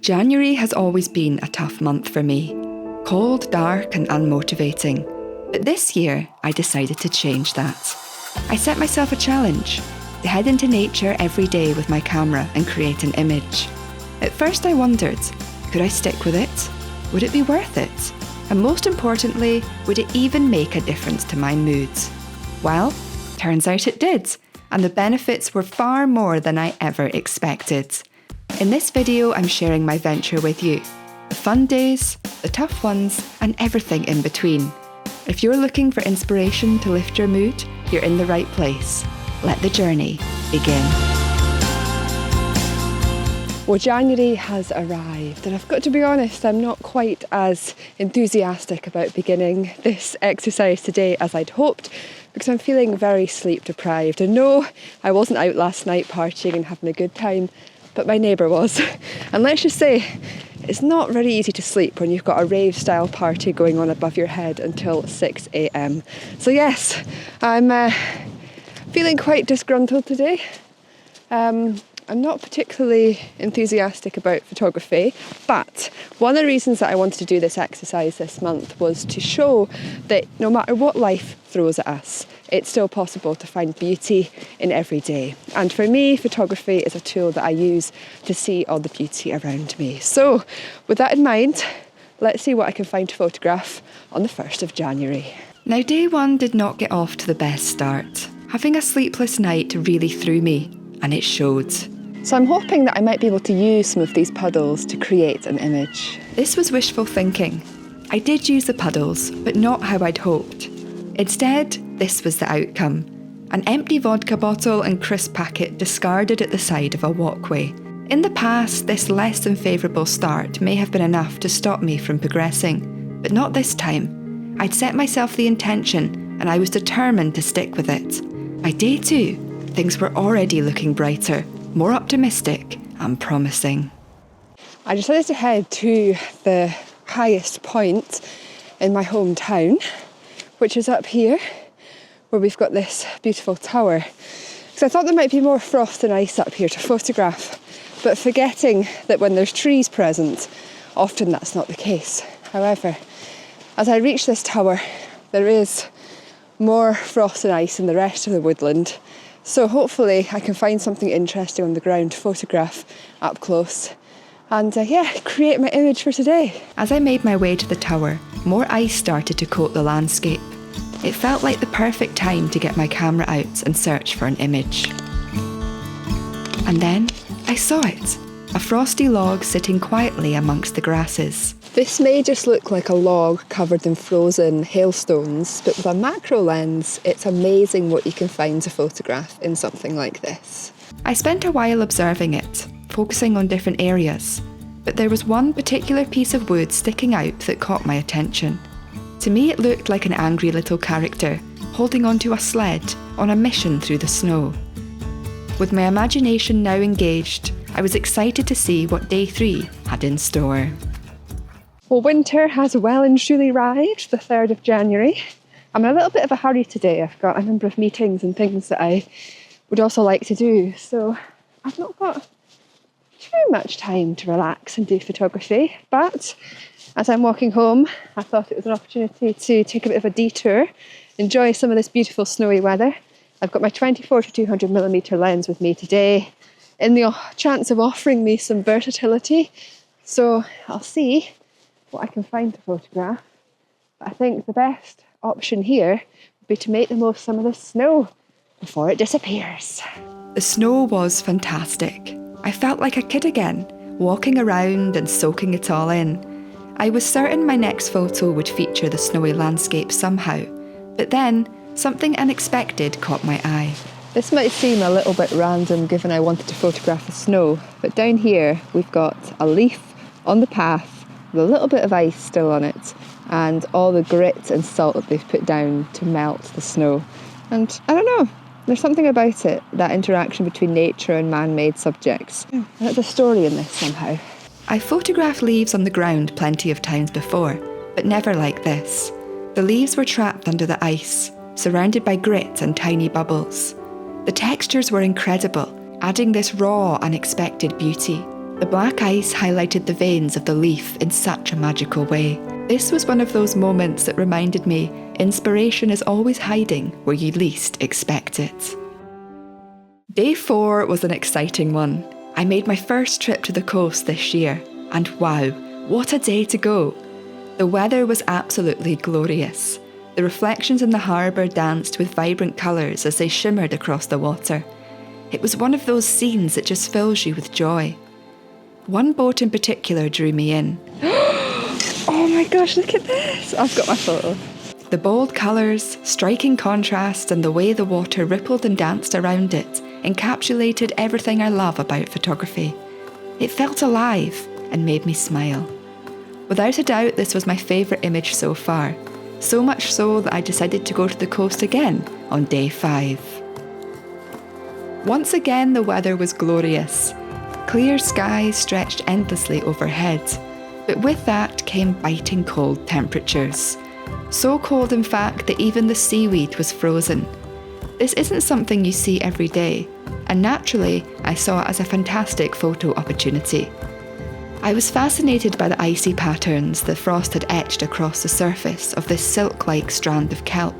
January has always been a tough month for me. Cold, dark and unmotivating. But this year, I decided to change that. I set myself a challenge to head into nature every day with my camera and create an image. At first I wondered, could I stick with it? Would it be worth it? And most importantly, would it even make a difference to my moods? Well, turns out it did, and the benefits were far more than I ever expected. In this video, I'm sharing my venture with you. The fun days, the tough ones, and everything in between. If you're looking for inspiration to lift your mood, you're in the right place. Let the journey begin. Well, January has arrived, and I've got to be honest, I'm not quite as enthusiastic about beginning this exercise today as I'd hoped, because I'm feeling very sleep deprived. And no, I wasn't out last night partying and having a good time, but my neighbour was. And let's just say, it's not very easy to sleep when you've got a rave-style party going on above your head until 6 a.m. So yes, I'm feeling quite disgruntled today. I'm not particularly enthusiastic about photography, but one of the reasons that I wanted to do this exercise this month was to show that no matter what life throws at us, it's still possible to find beauty in every day. And for me, photography is a tool that I use to see all the beauty around me. So with that in mind, let's see what I can find to photograph on the 1st of January. Now, day one did not get off to the best start. Having a sleepless night really threw me, and it showed. So I'm hoping that I might be able to use some of these puddles to create an image. This was wishful thinking. I did use the puddles, but not how I'd hoped. Instead, this was the outcome. An empty vodka bottle and crisp packet discarded at the side of a walkway. In the past, this less than favourable start may have been enough to stop me from progressing, but not this time. I'd set myself the intention, and I was determined to stick with it. By day 2, things were already looking brighter, more optimistic and promising. I decided to head to the highest point in my hometown, which is up here, where we've got this beautiful tower. Because I thought there might be more frost and ice up here to photograph, but forgetting that when there's trees present, often that's not the case. However, as I reach this tower, there is more frost and ice in the rest of the woodland. So hopefully I can find something interesting on the ground to photograph up close and create my image for today. As I made my way to the tower, more ice started to coat the landscape. It felt like the perfect time to get my camera out and search for an image. And then I saw it, a frosty log sitting quietly amongst the grasses. This may just look like a log covered in frozen hailstones, but with a macro lens, it's amazing what you can find to photograph in something like this. I spent a while observing it, focusing on different areas, but there was one particular piece of wood sticking out that caught my attention. To me, it looked like an angry little character holding onto a sled on a mission through the snow. With my imagination now engaged, I was excited to see what day 3 had in store. Well, winter has well and truly arrived, the 3rd of January. I'm in a little bit of a hurry today. I've got a number of meetings and things that I would also like to do. So I've not got too much time to relax and do photography. But as I'm walking home, I thought it was an opportunity to take a bit of a detour, enjoy some of this beautiful snowy weather. I've got my 24 to 200mm lens with me today in the chance of offering me some versatility. So I'll see what I can find to photograph. But I think the best option here would be to make the most of some of the snow before it disappears. The snow was fantastic. I felt like a kid again, walking around and soaking it all in. I was certain my next photo would feature the snowy landscape somehow, but then something unexpected caught my eye. This might seem a little bit random given I wanted to photograph the snow, but down here we've got a leaf on the path with a little bit of ice still on it and all the grit and salt that they've put down to melt the snow. And I don't know, there's something about it, that interaction between nature and man-made subjects. And there's a story in this somehow. I photographed leaves on the ground plenty of times before, but never like this. The leaves were trapped under the ice, surrounded by grit and tiny bubbles. The textures were incredible, adding this raw, unexpected beauty. The black ice highlighted the veins of the leaf in such a magical way. This was one of those moments that reminded me inspiration is always hiding where you least expect it. Day 4 was an exciting one. I made my first trip to the coast this year, and wow, what a day to go! The weather was absolutely glorious. The reflections in the harbour danced with vibrant colours as they shimmered across the water. It was one of those scenes that just fills you with joy. One boat in particular drew me in. Oh my gosh, look at this! I've got my photo. The bold colours, striking contrasts, and the way the water rippled and danced around it encapsulated everything I love about photography. It felt alive and made me smile. Without a doubt, this was my favourite image so far, so much so that I decided to go to the coast again on day 5. Once again, the weather was glorious. Clear skies stretched endlessly overhead, but with that came biting cold temperatures. So cold, in fact, that even the seaweed was frozen. This isn't something you see every day, and naturally, I saw it as a fantastic photo opportunity. I was fascinated by the icy patterns the frost had etched across the surface of this silk-like strand of kelp.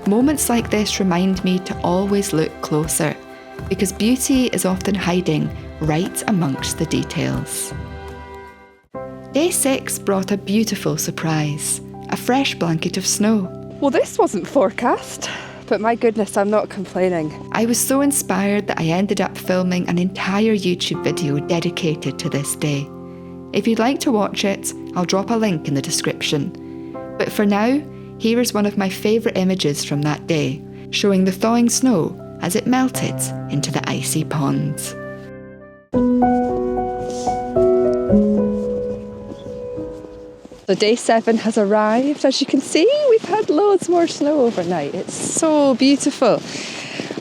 Moments like this remind me to always look closer, because beauty is often hiding right amongst the details. Day 6 brought a beautiful surprise, a fresh blanket of snow. Well, this wasn't forecast, but my goodness, I'm not complaining. I was so inspired that I ended up filming an entire YouTube video dedicated to this day. If you'd like to watch it, I'll drop a link in the description. But for now, here is one of my favourite images from that day, showing the thawing snow as it melted into the icy pond. So day 7 has arrived. As you can see, we've had loads more snow overnight. It's so beautiful.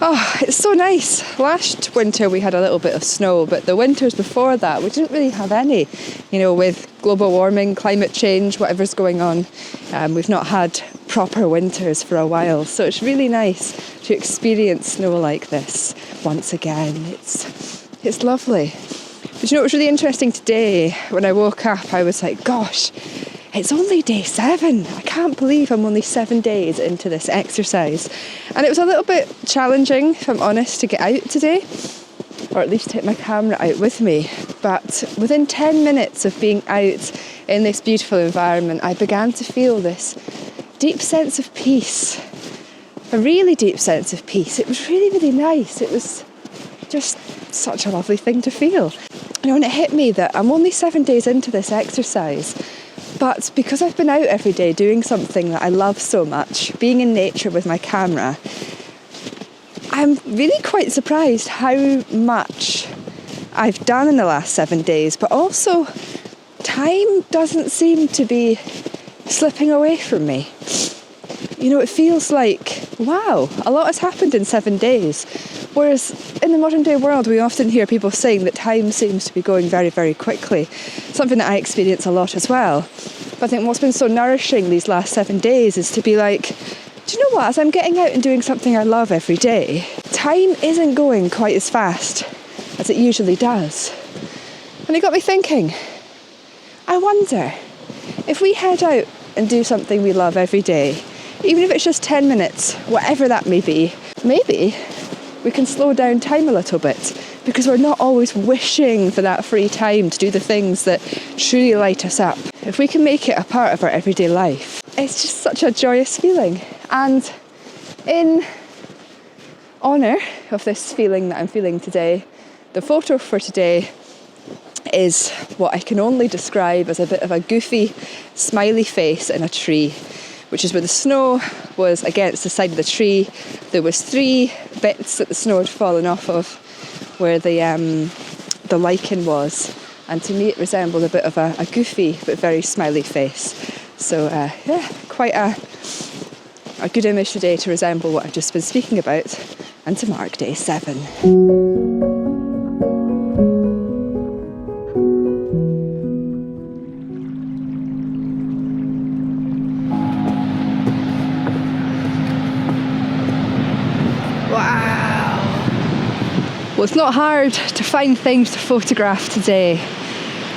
Oh, it's so nice. Last winter we had a little bit of snow, but the winters before that we didn't really have any. You know, with global warming, climate change, whatever's going on, we've not had proper winters for a while. So it's really nice to experience snow like this once again. It's lovely. But you know, it was really interesting today when I woke up. I was like, gosh, it's only day 7. I can't believe I'm only 7 days into this exercise. And it was a little bit challenging, if I'm honest, to get out today, or at least take my camera out with me. But within 10 minutes of being out in this beautiful environment, I began to feel this deep sense of peace, a really deep sense of peace. It was really, really nice. It was just such a lovely thing to feel. You know, and it hit me that I'm only 7 days into this exercise, but because I've been out every day doing something that I love so much, being in nature with my camera, I'm really quite surprised how much I've done in the last 7 days, but also time doesn't seem to be slipping away from me. You know, it feels like, wow, a lot has happened in 7 days. Whereas in the modern day world, we often hear people saying that time seems to be going very, very quickly. Something that I experience a lot as well. But I think what's been so nourishing these last 7 days is to be like, do you know what, as I'm getting out and doing something I love every day, time isn't going quite as fast as it usually does. And it got me thinking, I wonder, if we head out and do something we love every day, even if it's just 10 minutes, whatever that may be, maybe we can slow down time a little bit, because we're not always wishing for that free time to do the things that truly light us up. If we can make it a part of our everyday life, it's just such a joyous feeling. And in honour of this feeling that I'm feeling today, the photo for today is what I can only describe as a bit of a goofy, smiley face in a tree, which is where the snow was against the side of the tree. There was 3 bits that the snow had fallen off of where the lichen was. And to me it resembled a bit of a goofy but very smiley face. So yeah, quite a good image today to resemble what I've just been speaking about and to mark day 7. With it's not hard to find things to photograph today.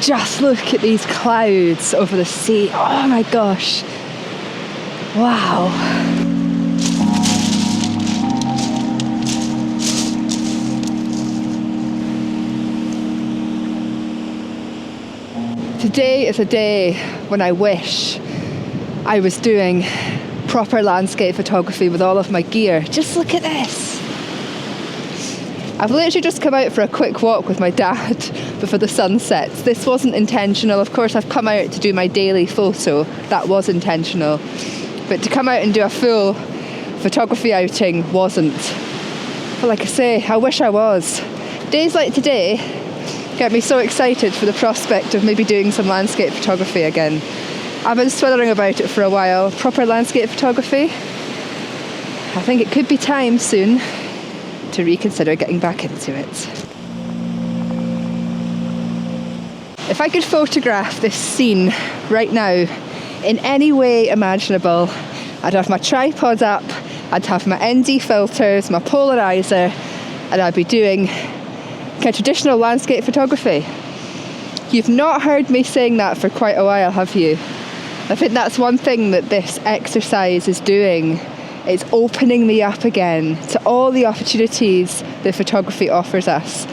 Just look at these clouds over the sea. Oh my gosh. Wow. Today is a day when I wish I was doing proper landscape photography with all of my gear. Just look at this. I've literally just come out for a quick walk with my dad before the sun sets. This wasn't intentional. Of course, I've come out to do my daily photo. That was intentional. But to come out and do a full photography outing wasn't. But like I say, I wish I was. Days like today get me so excited for the prospect of maybe doing some landscape photography again. I've been swirling about it for a while. Proper landscape photography. I think it could be time soon to reconsider getting back into it. If I could photograph this scene right now in any way imaginable, I'd have my tripod up, I'd have my ND filters, my polarizer, and I'd be doing kind of traditional landscape photography. You've not heard me saying that for quite a while, have you? I think that's one thing that this exercise is doing. It's opening me up again to all the opportunities that photography offers us.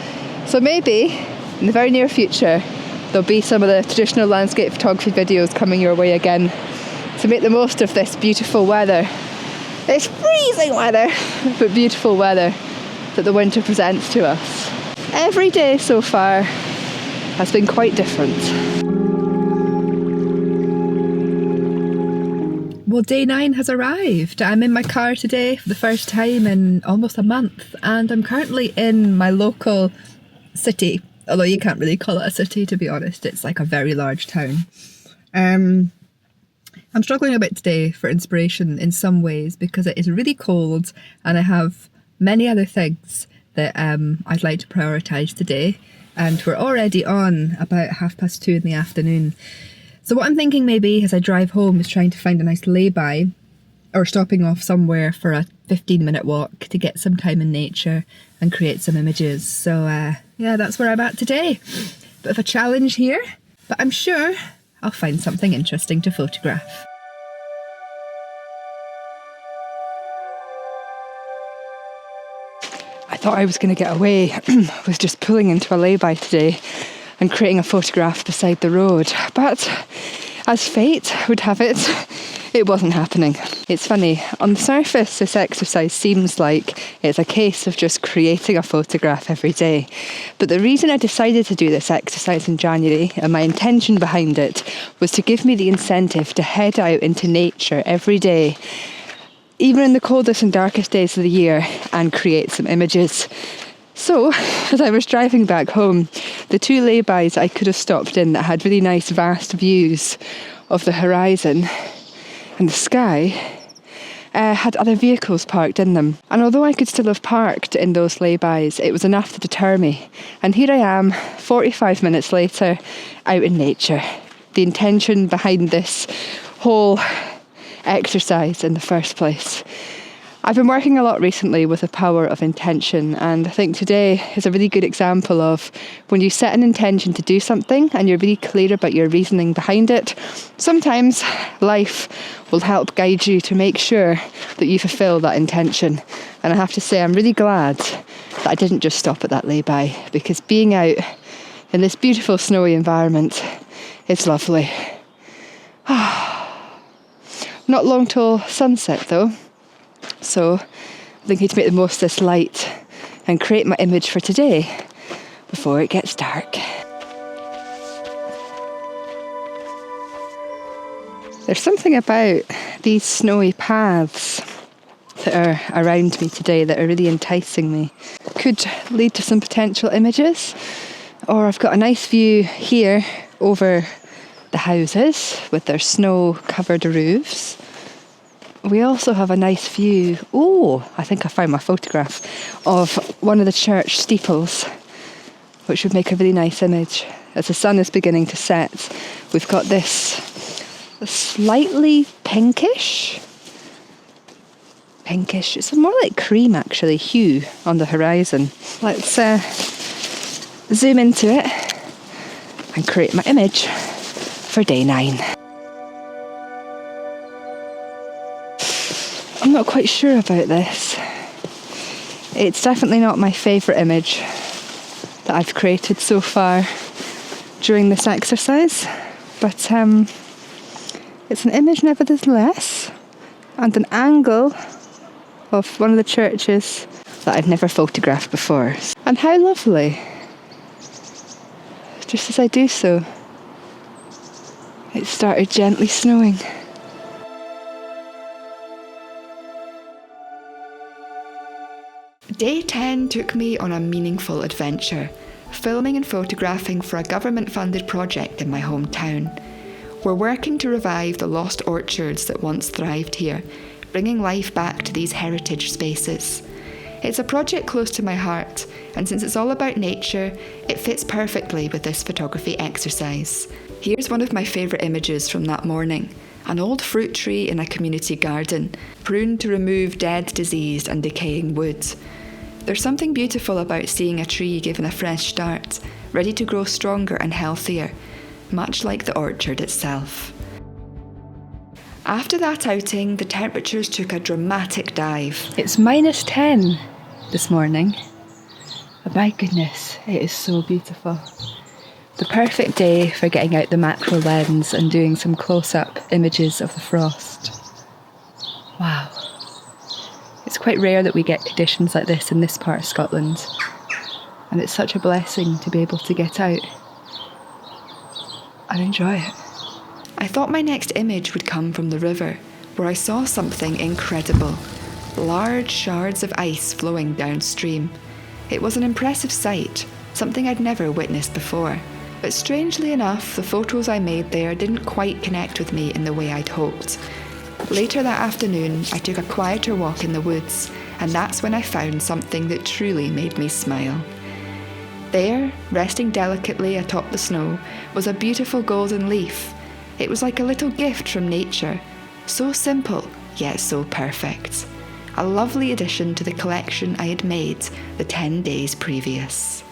So maybe in the very near future, there'll be some of the traditional landscape photography videos coming your way again to make the most of this beautiful weather. It's freezing weather, but beautiful weather that the winter presents to us. Every day so far has been quite different. Well, day 9 has arrived. I'm in my car today for the first time in almost a month, and I'm currently in my local city, although you can't really call it a city, to be honest. It's like a very large town. I'm struggling a bit today for inspiration in some ways because it is really cold and I have many other things that I'd like to prioritise today, and we're already on about 2:30 in the afternoon. So what I'm thinking maybe as I drive home is trying to find a nice lay-by or stopping off somewhere for a 15-minute walk to get some time in nature and create some images. So yeah, that's where I'm at today. Bit of a challenge here, but I'm sure I'll find something interesting to photograph. I thought I was going to get away with just pulling into a lay-by today and creating a photograph beside the road, but as fate would have it, it wasn't happening. It's funny, on the surface this exercise seems like it's a case of just creating a photograph every day, but the reason I decided to do this exercise in January, and my intention behind it, was to give me the incentive to head out into nature every day, even in the coldest and darkest days of the year, and create some images. So, as I was driving back home, the 2 laybys I could have stopped in that had really nice vast views of the horizon and the sky had other vehicles parked in them. And although I could still have parked in those laybys, it was enough to deter me. And here I am, 45 minutes later, out in nature. The intention behind this whole exercise in the first place. I've been working a lot recently with the power of intention, and I think today is a really good example of when you set an intention to do something and you're really clear about your reasoning behind it, sometimes life will help guide you to make sure that you fulfill that intention. And I have to say I'm really glad that I didn't just stop at that lay-by, because being out in this beautiful snowy environment is lovely. Not long till sunset though. So I think I need to make the most of this light and create my image for today before it gets dark. There's something about these snowy paths that are around me today that are really enticing me. Could lead to some potential images, or I've got a nice view here over the houses with their snow-covered roofs. We also have a nice view, I think I found my photograph, of one of the church steeples, which would make a really nice image. As the sun is beginning to set, we've got this slightly pinkish pinkish, it's more like cream actually, hue on the horizon. Let's zoom into it and create my image for day 9. I'm not quite sure about this. It's definitely not my favourite image that I've created so far during this exercise, but it's an image nevertheless, and an angle of one of the churches that I've never photographed before. And how lovely! Just as I do so, it started gently snowing. Day 10 took me on a meaningful adventure, filming and photographing for a government-funded project in my hometown. We're working to revive the lost orchards that once thrived here, bringing life back to these heritage spaces. It's a project close to my heart, and since it's all about nature, it fits perfectly with this photography exercise. Here's one of my favourite images from that morning. An old fruit tree in a community garden, pruned to remove dead, diseased and decaying wood. There's something beautiful about seeing a tree given a fresh start, ready to grow stronger and healthier, much like the orchard itself. After that outing, the temperatures took a dramatic dive. It's -10 this morning. But my goodness, it is so beautiful. The perfect day for getting out the macro lens and doing some close-up images of the frost. Wow. It's quite rare that we get conditions like this in this part of Scotland, and it's such a blessing to be able to get out and enjoy it. I thought my next image would come from the river, where I saw something incredible. Large shards of ice flowing downstream. It was an impressive sight, something I'd never witnessed before. But strangely enough, the photos I made there didn't quite connect with me in the way I'd hoped. Later that afternoon, I took a quieter walk in the woods, and that's when I found something that truly made me smile. There, resting delicately atop the snow, was a beautiful golden leaf. It was like a little gift from nature, so simple, yet so perfect. A lovely addition to the collection I had made the 10 days previous.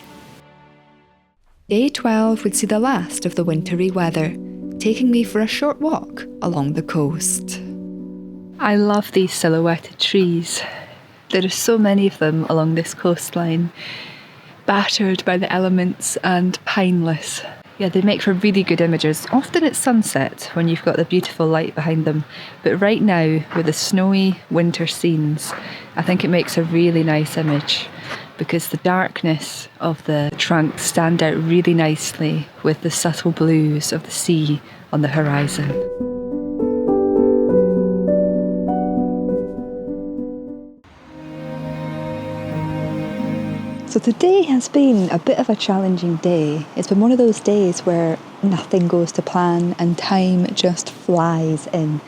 Day 12 would see the last of the wintry weather, taking me for a short walk along the coast. I love these silhouetted trees. There are so many of them along this coastline, battered by the elements and pineless. Yeah, they make for really good images. Often at sunset when you've got the beautiful light behind them. But right now, with the snowy winter scenes, I think it makes a really nice image because the darkness of the trunks stand out really nicely with the subtle blues of the sea on the horizon. So today has been a bit of a challenging day. It's been one of those days where nothing goes to plan and time just flies in.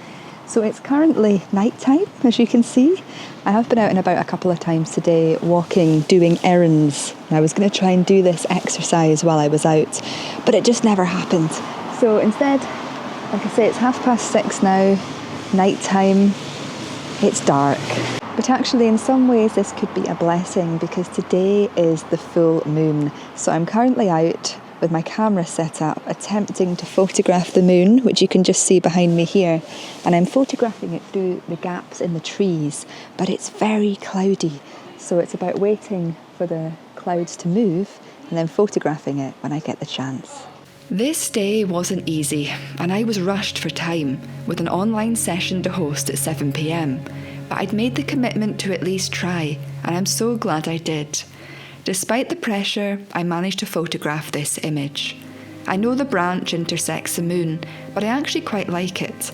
So it's currently night time, as you can see. I have been out and about a couple of times today, walking, doing errands. I was going to try and do this exercise while I was out, but it just never happened. So instead, like I say, it's 6:30 now, night time, it's dark. But actually, in some ways, this could be a blessing because today is the full moon. So I'm currently out with my camera set up, attempting to photograph the moon, which you can just see behind me here. And I'm photographing it through the gaps in the trees, but it's very cloudy. So it's about waiting for the clouds to move and then photographing it when I get the chance. This day wasn't easy, and I was rushed for time, with an online session to host at 7 p.m. But I'd made the commitment to at least try, and I'm so glad I did. Despite the pressure, I managed to photograph this image. I know the branch intersects the moon, but I actually quite like it.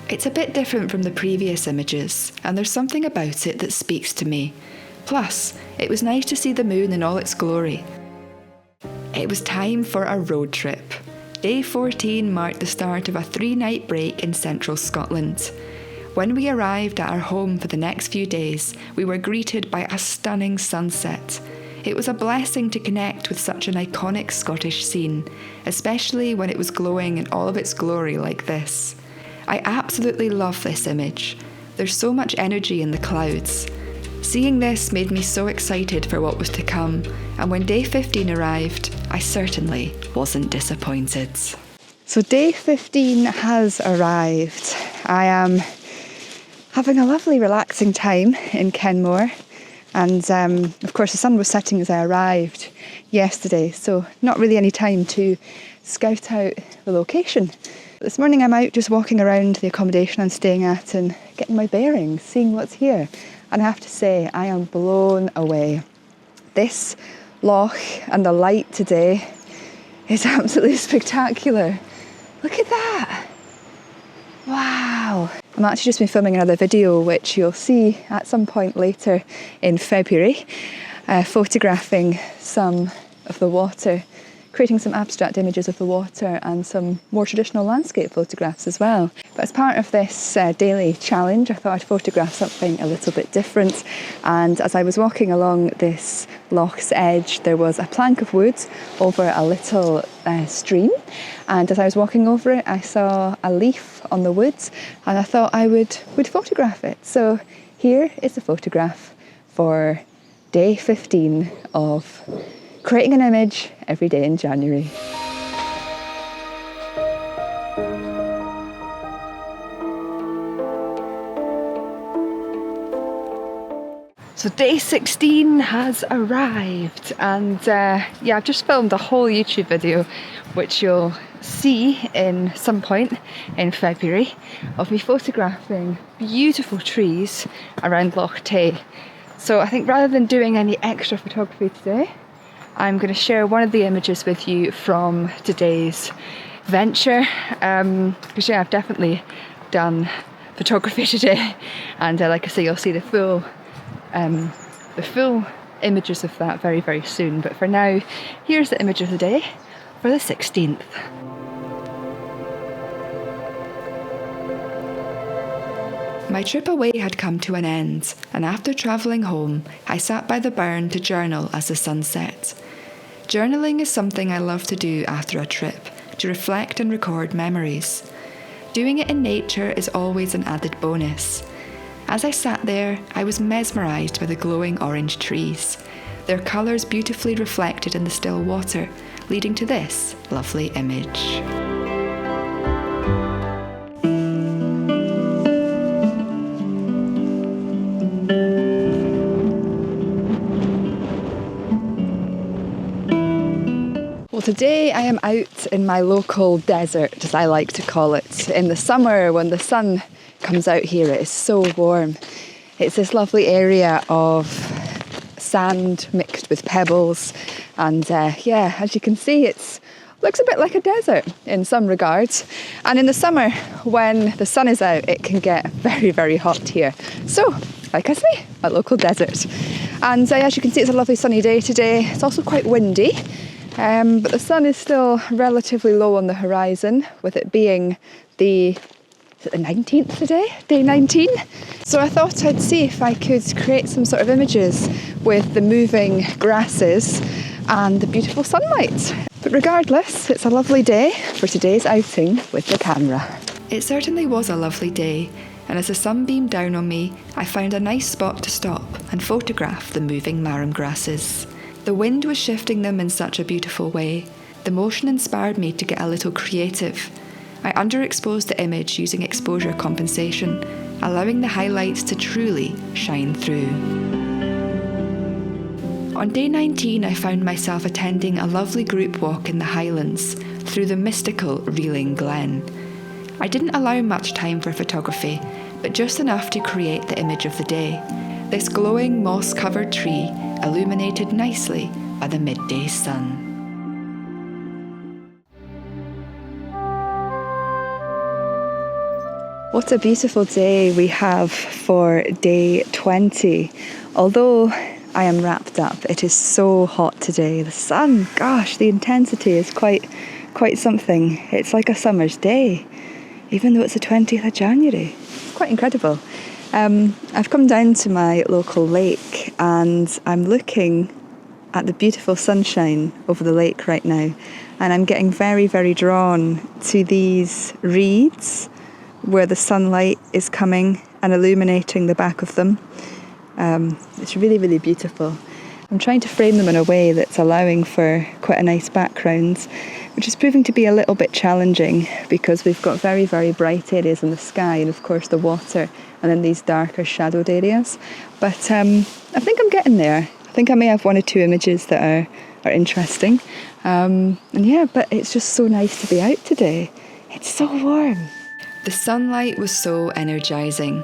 It's a bit different from the previous images, and there's something about it that speaks to me. Plus, it was nice to see the moon in all its glory. It was time for a road trip. Day 14 marked the start of a 3-night break in central Scotland. When we arrived at our home for the next few days, we were greeted by a stunning sunset. It was a blessing to connect with such an iconic Scottish scene, especially when it was glowing in all of its glory like this. I absolutely love this image. There's so much energy in the clouds. Seeing this made me so excited for what was to come, and when day 15 arrived, I certainly wasn't disappointed. So day 15 has arrived. I am having a lovely relaxing time in Kenmore, and of course the sun was setting as I arrived yesterday, so not really any time to scout out the location. This morning I'm out just walking around the accommodation I'm staying at and getting my bearings, seeing what's here, and I have to say I am blown away. This loch and the light today is absolutely spectacular. Look at that! Wow! I'm actually just been filming another video which you'll see at some point later in February, photographing some of the water, creating some abstract images of the water and some more traditional landscape photographs as well. But as part of this daily challenge, I thought I'd photograph something a little bit different. And as I was walking along this loch's edge, there was a plank of wood over a little stream. And as I was walking over it, I saw a leaf on the wood, and I thought I would photograph it. So here is a photograph for day 15 of creating an image every day in January. So day 16 has arrived, and I've just filmed a whole YouTube video which you'll see in some point in February of me photographing beautiful trees around Loch Tay. So I think rather than doing any extra photography today, I'm going to share one of the images with you from today's venture, because I've definitely done photography today, and like I say, you'll see the full images of that very, very soon. But for now, here's the image of the day for the 16th. My trip away had come to an end, and after travelling home, I sat by the burn to journal as the sun set. Journaling is something I love to do after a trip, to reflect and record memories. Doing it in nature is always an added bonus. As I sat there, I was mesmerised by the glowing orange trees, their colours beautifully reflected in the still water, leading to this lovely image. Well, today I am out in my local desert, as I like to call it. In the summer, when the sun comes out here, it is so warm. It's this lovely area of sand mixed with pebbles, and as you can see, it looks a bit like a desert in some regards. And in the summer, when the sun is out, it can get very, very hot here. So, like I say, a local desert. And as you can see, it's a lovely sunny day today. It's also quite windy. But the sun is still relatively low on the horizon, with it being the 19th today, day 19. So I thought I'd see if I could create some sort of images with the moving grasses and the beautiful sunlight. But regardless, it's a lovely day for today's outing with the camera. It certainly was a lovely day, and as the sun beamed down on me, I found a nice spot to stop and photograph the moving marram grasses. The wind was shifting them in such a beautiful way. The motion inspired me to get a little creative. I underexposed the image using exposure compensation, allowing the highlights to truly shine through. On day 19, I found myself attending a lovely group walk in the Highlands through the mystical Reeling Glen. I didn't allow much time for photography, but just enough to create the image of the day. This glowing moss-covered tree illuminated nicely by the midday sun. What a beautiful day we have for day 20. Although I am wrapped up, it is so hot today. The sun, gosh, the intensity is quite something. It's like a summer's day, even though it's the 20th of January. It's quite incredible. I've come down to my local lake and I'm looking at the beautiful sunshine over the lake right now, and I'm getting very, very drawn to these reeds where the sunlight is coming and illuminating the back of them. It's really, really beautiful. I'm trying to frame them in a way that's allowing for quite a nice background, which is proving to be a little bit challenging because we've got very, very bright areas in the sky and of course the water, and then these darker shadowed areas. But I think I'm getting there. I think I may have one or two images that are interesting. But it's just so nice to be out today. It's so warm. The sunlight was so energising.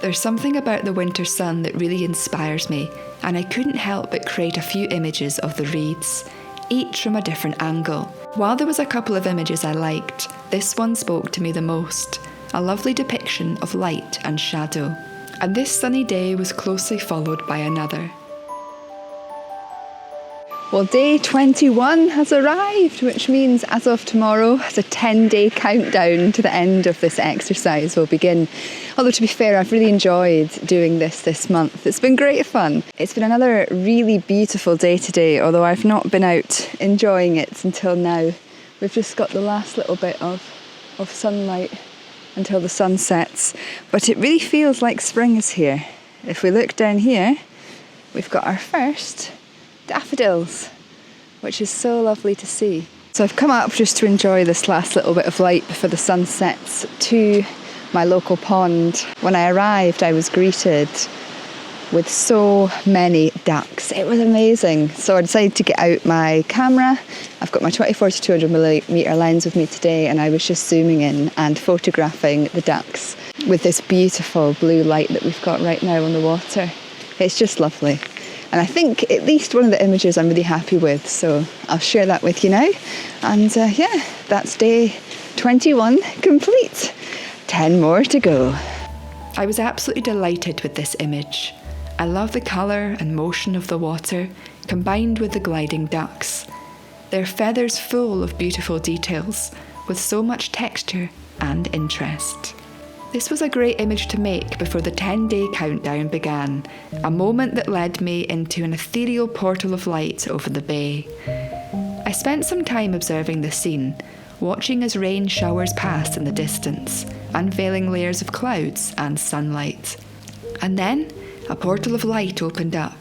There's something about the winter sun that really inspires me, and I couldn't help but create a few images of the reeds, each from a different angle. While there was a couple of images I liked, this one spoke to me the most, a lovely depiction of light and shadow. And this sunny day was closely followed by another. Well, day 21 has arrived, which means as of tomorrow, it's a 10-day countdown to the end of this exercise will begin. Although to be fair, I've really enjoyed doing this month. It's been great fun. It's been another really beautiful day today, although I've not been out enjoying it until now. We've just got the last little bit of sunlight until the sun sets. But it really feels like spring is here. If we look down here, we've got our first daffodils, which is so lovely to see. So I've come up just to enjoy this last little bit of light before the sun sets to my local pond. When I arrived, I was greeted with so many ducks. It was amazing. So I decided to get out my camera. I've got my 24 to 200mm lens with me today, and I was just zooming in and photographing the ducks with this beautiful blue light that we've got right now on the water. It's just lovely. And I think at least one of the images I'm really happy with, so I'll share that with you now. And that's day 21 complete. 10 more to go. I was absolutely delighted with this image. I love the colour and motion of the water, combined with the gliding ducks. Their feathers full of beautiful details, with so much texture and interest. This was a great image to make before the 10-day countdown began, a moment that led me into an ethereal portal of light over the bay. I spent some time observing the scene, watching as rain showers passed in the distance, unveiling layers of clouds and sunlight. And then, a portal of light opened up.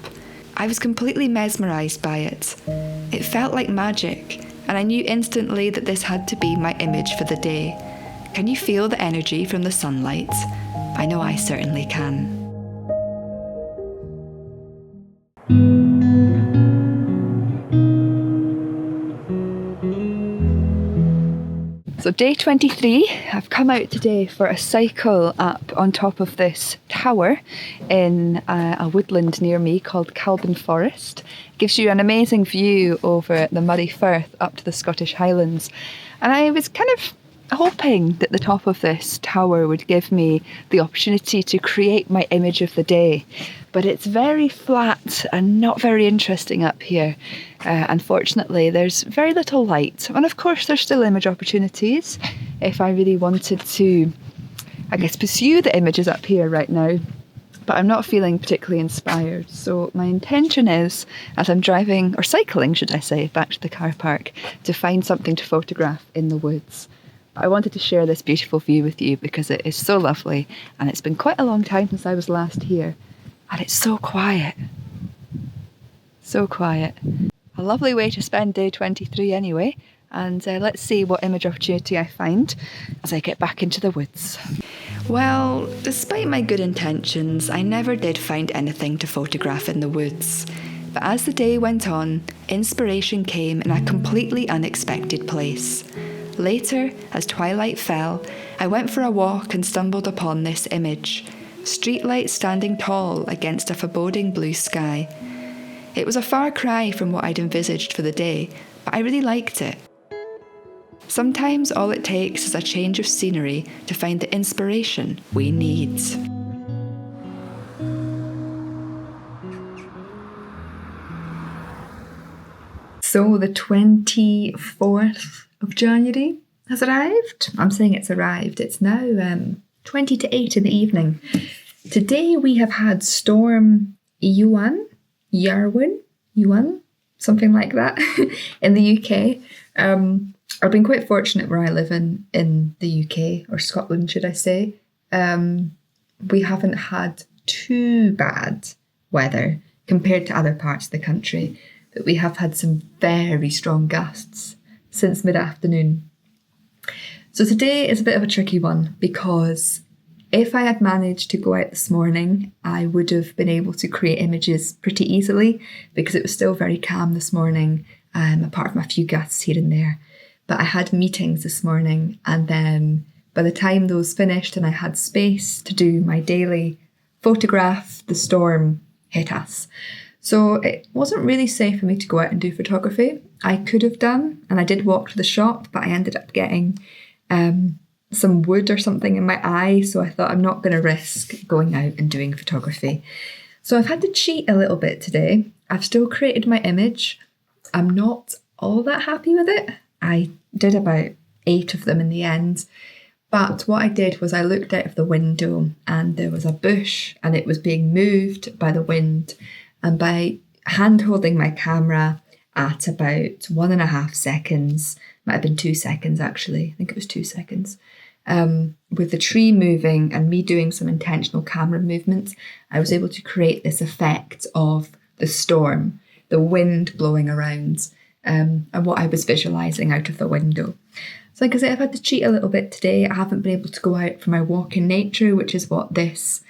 I was completely mesmerised by it. It felt like magic, and I knew instantly that this had to be my image for the day. Can you feel the energy from the sunlight? I know I certainly can. So day 23, I've come out today for a cycle up on top of this tower in a woodland near me called Calban Forest. It gives you an amazing view over the Moray Firth up to the Scottish Highlands. And I was kind of hoping that the top of this tower would give me the opportunity to create my image of the day. But it's very flat and not very interesting up here. Unfortunately, there's very little light. And of course, there's still image opportunities if I really wanted to, pursue the images up here right now. But I'm not feeling particularly inspired. So my intention is, as I'm driving, or cycling, should I say, back to the car park, to find something to photograph in the woods. I wanted to share this beautiful view with you because it is so lovely, and it's been quite a long time since I was last here, and it's so quiet. So quiet. A lovely way to spend day 23 anyway, and let's see what image opportunity I find as I get back into the woods. Well, despite my good intentions, I never did find anything to photograph in the woods. But as the day went on, inspiration came in a completely unexpected place. Later, as twilight fell, I went for a walk and stumbled upon this image, streetlights standing tall against a foreboding blue sky. It was a far cry from what I'd envisaged for the day, but I really liked it. Sometimes all it takes is a change of scenery to find the inspiration we need. So the 24th of January has arrived. I'm saying it's arrived. It's now 20 to 8 in the evening. Today we have had Storm Yarwin, something like that, in the UK. I've been quite fortunate where I live in the UK, or Scotland, should I say. we haven't had too bad weather compared to other parts of the country, but we have had some very strong gusts since mid-afternoon. So today is a bit of a tricky one because if I had managed to go out this morning, I would have been able to create images pretty easily because it was still very calm this morning, apart from a few gusts here and there. But I had meetings this morning, and then by the time those finished and I had space to do my daily photograph, the storm hit us. So it wasn't really safe for me to go out and do photography. I could have done, and I did walk to the shop, but I ended up getting some wood or something in my eye, so I thought I'm not going to risk going out and doing photography. So I've had to cheat a little bit today. I've still created my image. I'm not all that happy with it. I did about 8 of them in the end. But what I did was I looked out of the window and there was a bush and it was being moved by the wind. And by hand holding my camera at about 1.5 seconds, might have been 2 seconds actually, I think it was 2 seconds, with the tree moving and me doing some intentional camera movements, I was able to create this effect of the storm, the wind blowing around, and what I was visualising out of the window. So like I said, I've had to cheat a little bit today. I haven't been able to go out for my walk in nature, which is what this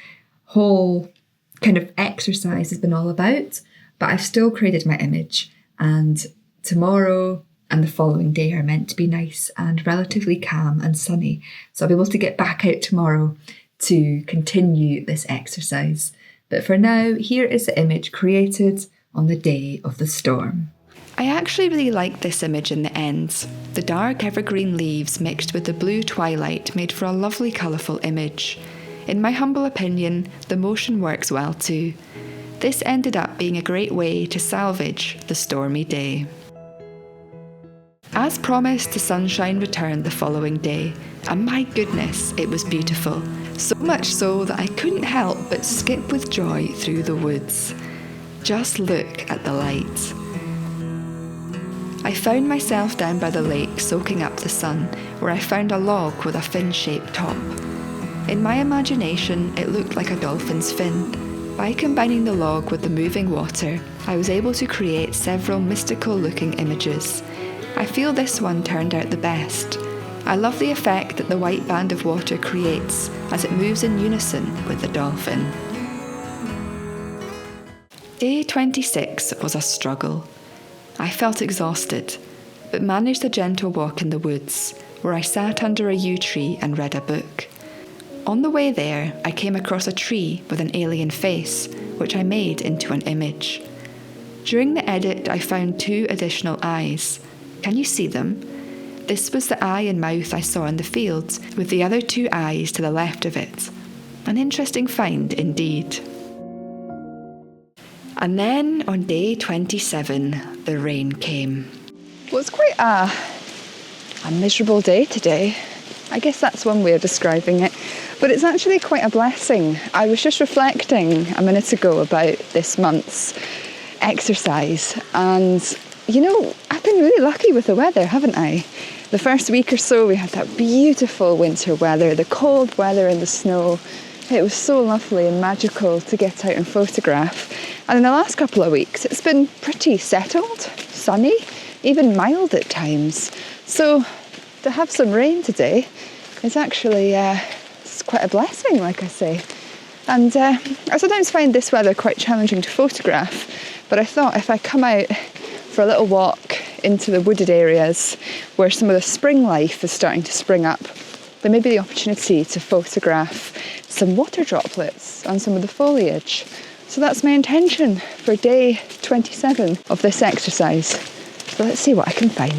whole kind of exercise has been all about, but I've still created my image, and tomorrow and the following day are meant to be nice and relatively calm and sunny. So I'll be able to get back out tomorrow to continue this exercise. But for now, here is the image created on the day of the storm. I actually really like this image in the end. The dark evergreen leaves mixed with the blue twilight made for a lovely colourful image. In my humble opinion, the motion works well too. This ended up being a great way to salvage the stormy day. As promised, the sunshine returned the following day, and my goodness, it was beautiful. So much so that I couldn't help but skip with joy through the woods. Just look at the light. I found myself down by the lake soaking up the sun, where I found a log with a fin-shaped top. In my imagination, it looked like a dolphin's fin. By combining the log with the moving water, I was able to create several mystical-looking images. I feel this one turned out the best. I love the effect that the white band of water creates as it moves in unison with the dolphin. Day 26 was a struggle. I felt exhausted, but managed a gentle walk in the woods, where I sat under a yew tree and read a book. On the way there, I came across a tree with an alien face, which I made into an image. During the edit, I found 2 additional eyes. Can you see them? This was the eye and mouth I saw in the fields, with the other 2 eyes to the left of it. An interesting find indeed. And then on day 27, the rain came. Well, it's quite a miserable day today. I guess that's one way of describing it. But it's actually quite a blessing. I was just reflecting a minute ago about this month's exercise, and you know, I've been really lucky with the weather, haven't I? The first week or so we had that beautiful winter weather, the cold weather and the snow. It was so lovely and magical to get out and photograph. And in the last couple of weeks it's been pretty settled, sunny, even mild at times. So to have some rain today is actually it's quite a blessing, like I say. And I sometimes find this weather quite challenging to photograph, but I thought if I come out for a little walk into the wooded areas where some of the spring life is starting to spring up, there may be the opportunity to photograph some water droplets on some of the foliage. So that's my intention for day 27 of this exercise. So let's see what I can find.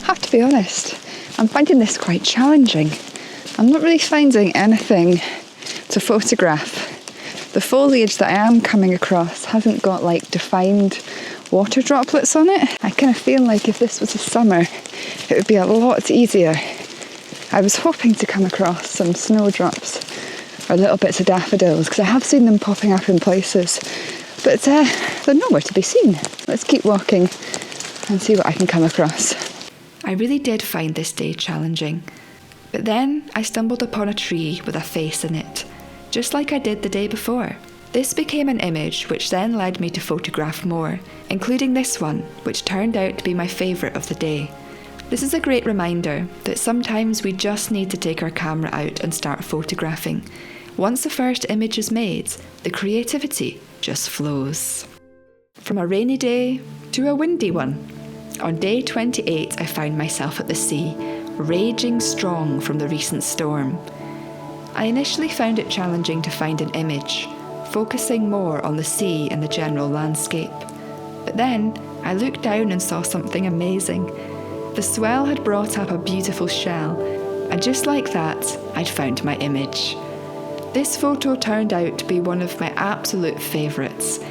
I have to be honest, I'm finding this quite challenging. I'm not really finding anything to photograph. The foliage that I am coming across hasn't got like defined water droplets on it. I kind of feel like if this was a summer, it would be a lot easier. I was hoping to come across some snowdrops or little bits of daffodils, because I have seen them popping up in places, but they're nowhere to be seen. Let's keep walking and see what I can come across. I I really did find this day challenging. But then I stumbled upon a tree with a face in it, just like I did the day before. This became an image which then led me to photograph more, including this one, which turned out to be my favourite of the day. This is a great reminder that sometimes we just need to take our camera out and start photographing. Once the first image is made, the creativity just flows. From a rainy day to a windy one. On day 28, I found myself at the sea, raging strong from the recent storm. I initially found it challenging to find an image, focusing more on the sea and the general landscape. But then I looked down and saw something amazing. The swell had brought up a beautiful shell, and just like that, I'd found my image. This photo turned out to be one of my absolute favourites.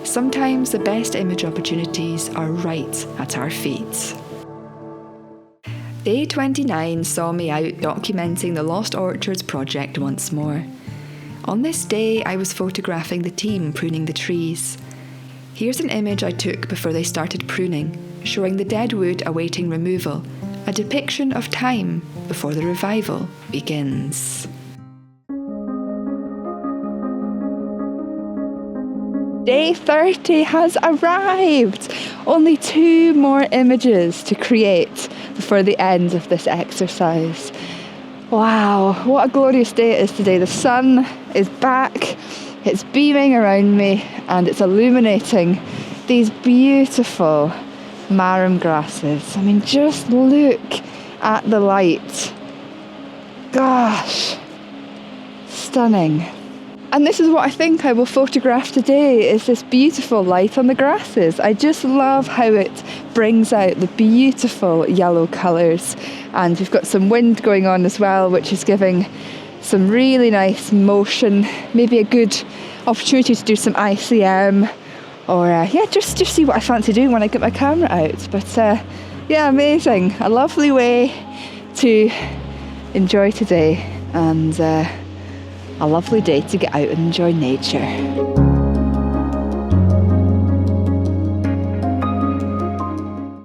Sometimes the best image opportunities are right at our feet. Day 29 saw me out documenting the Lost Orchards project once more. On this day, I was photographing the team pruning the trees. Here's an image I took before they started pruning, showing the dead wood awaiting removal, a depiction of time before the revival begins. Day 30 has arrived! Only 2 more images to create before the end of this exercise. Wow, what a glorious day it is today. The sun is back, it's beaming around me, and it's illuminating these beautiful marram grasses. I mean, just look at the light. Gosh, stunning. And this is what I think I will photograph today, is this beautiful light on the grasses. I just love how it brings out the beautiful yellow colours. And we've got some wind going on as well, which is giving some really nice motion, maybe a good opportunity to do some ICM, or just see what I fancy doing when I get my camera out. But amazing. A lovely way to enjoy today, and a lovely day to get out and enjoy nature.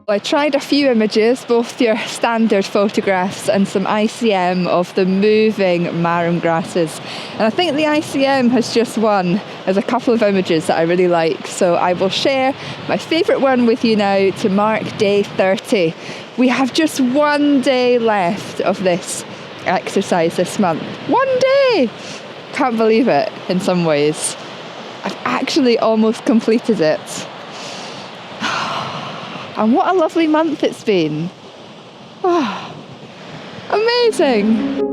I tried a few images, both your standard photographs and some ICM of the moving marram grasses. And I think the ICM has just won. There's a couple of images that I really like. So I will share my favourite one with you now to mark day 30. We have just 1 day left of this exercise this month. 1 day! Can't believe it in some ways. I've actually almost completed it. And what a lovely month it's been. Oh, amazing.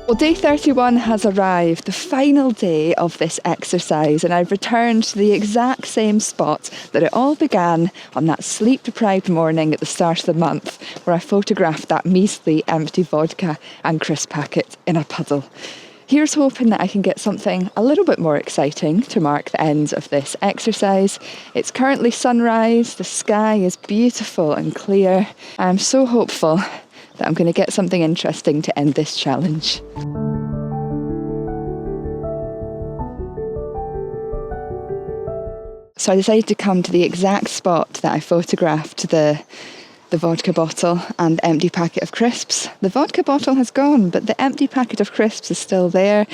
Well, day 31 has arrived, the final day of this exercise, and I've returned to the exact same spot that it all began on that sleep-deprived morning at the start of the month, where I photographed that measly empty vodka and crisp packet in a puddle. Here's hoping that I can get something a little bit more exciting to mark the end of this exercise. It's currently sunrise, the sky is beautiful and clear. I'm so hopeful that I'm going to get something interesting to end this challenge. So I decided to come to the exact spot that I photographed the vodka bottle and the empty packet of crisps. The vodka bottle has gone, but the empty packet of crisps is still there.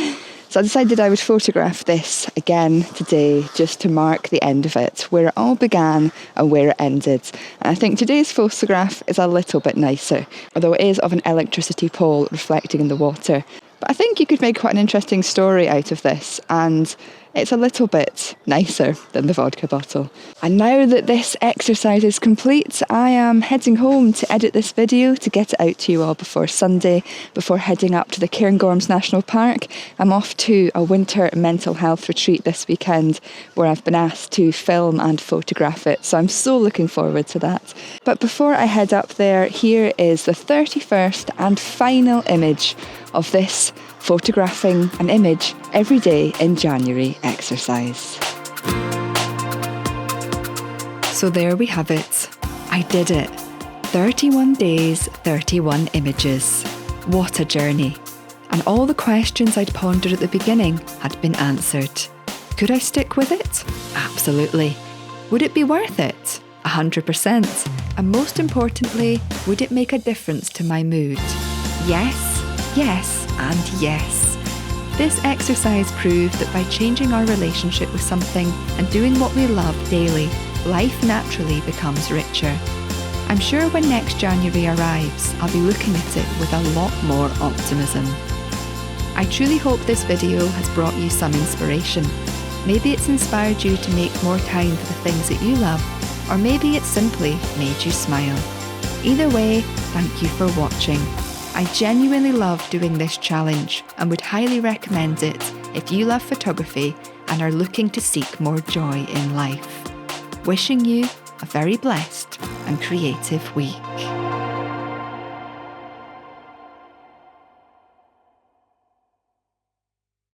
So I decided I would photograph this again today, just to mark the end of it, where it all began and where it ended. And I think today's photograph is a little bit nicer, although it is of an electricity pole reflecting in the water. But I think you could make quite an interesting story out of this, and it's a little bit nicer than the vodka bottle. And now that this exercise is complete, I am heading home to edit this video to get it out to you all before Sunday, before heading up to the Cairngorms National Park. I'm off to a winter mental health retreat this weekend where I've been asked to film and photograph it, so I'm so looking forward to that. But before I head up there, here is the 31st and final image of this photographing an image every day in January exercise. So there we have it. I did it. 31 days, 31 images. What a journey. and all the questions I'd pondered at the beginning had been answered. Could I stick with it? Absolutely. Would it be worth it? 100%. And most importantly, would it make a difference to my mood? Yes, yes, and yes. This exercise proved that by changing our relationship with something and doing what we love daily, life naturally becomes richer. I'm sure when next January arrives, I'll be looking at it with a lot more optimism. I truly hope this video has brought you some inspiration. Maybe it's inspired you to make more time for the things that you love, or maybe it simply made you smile. Either way, thank you for watching. I genuinely love doing this challenge and would highly recommend it if you love photography and are looking to seek more joy in life. Wishing you a very blessed and creative week.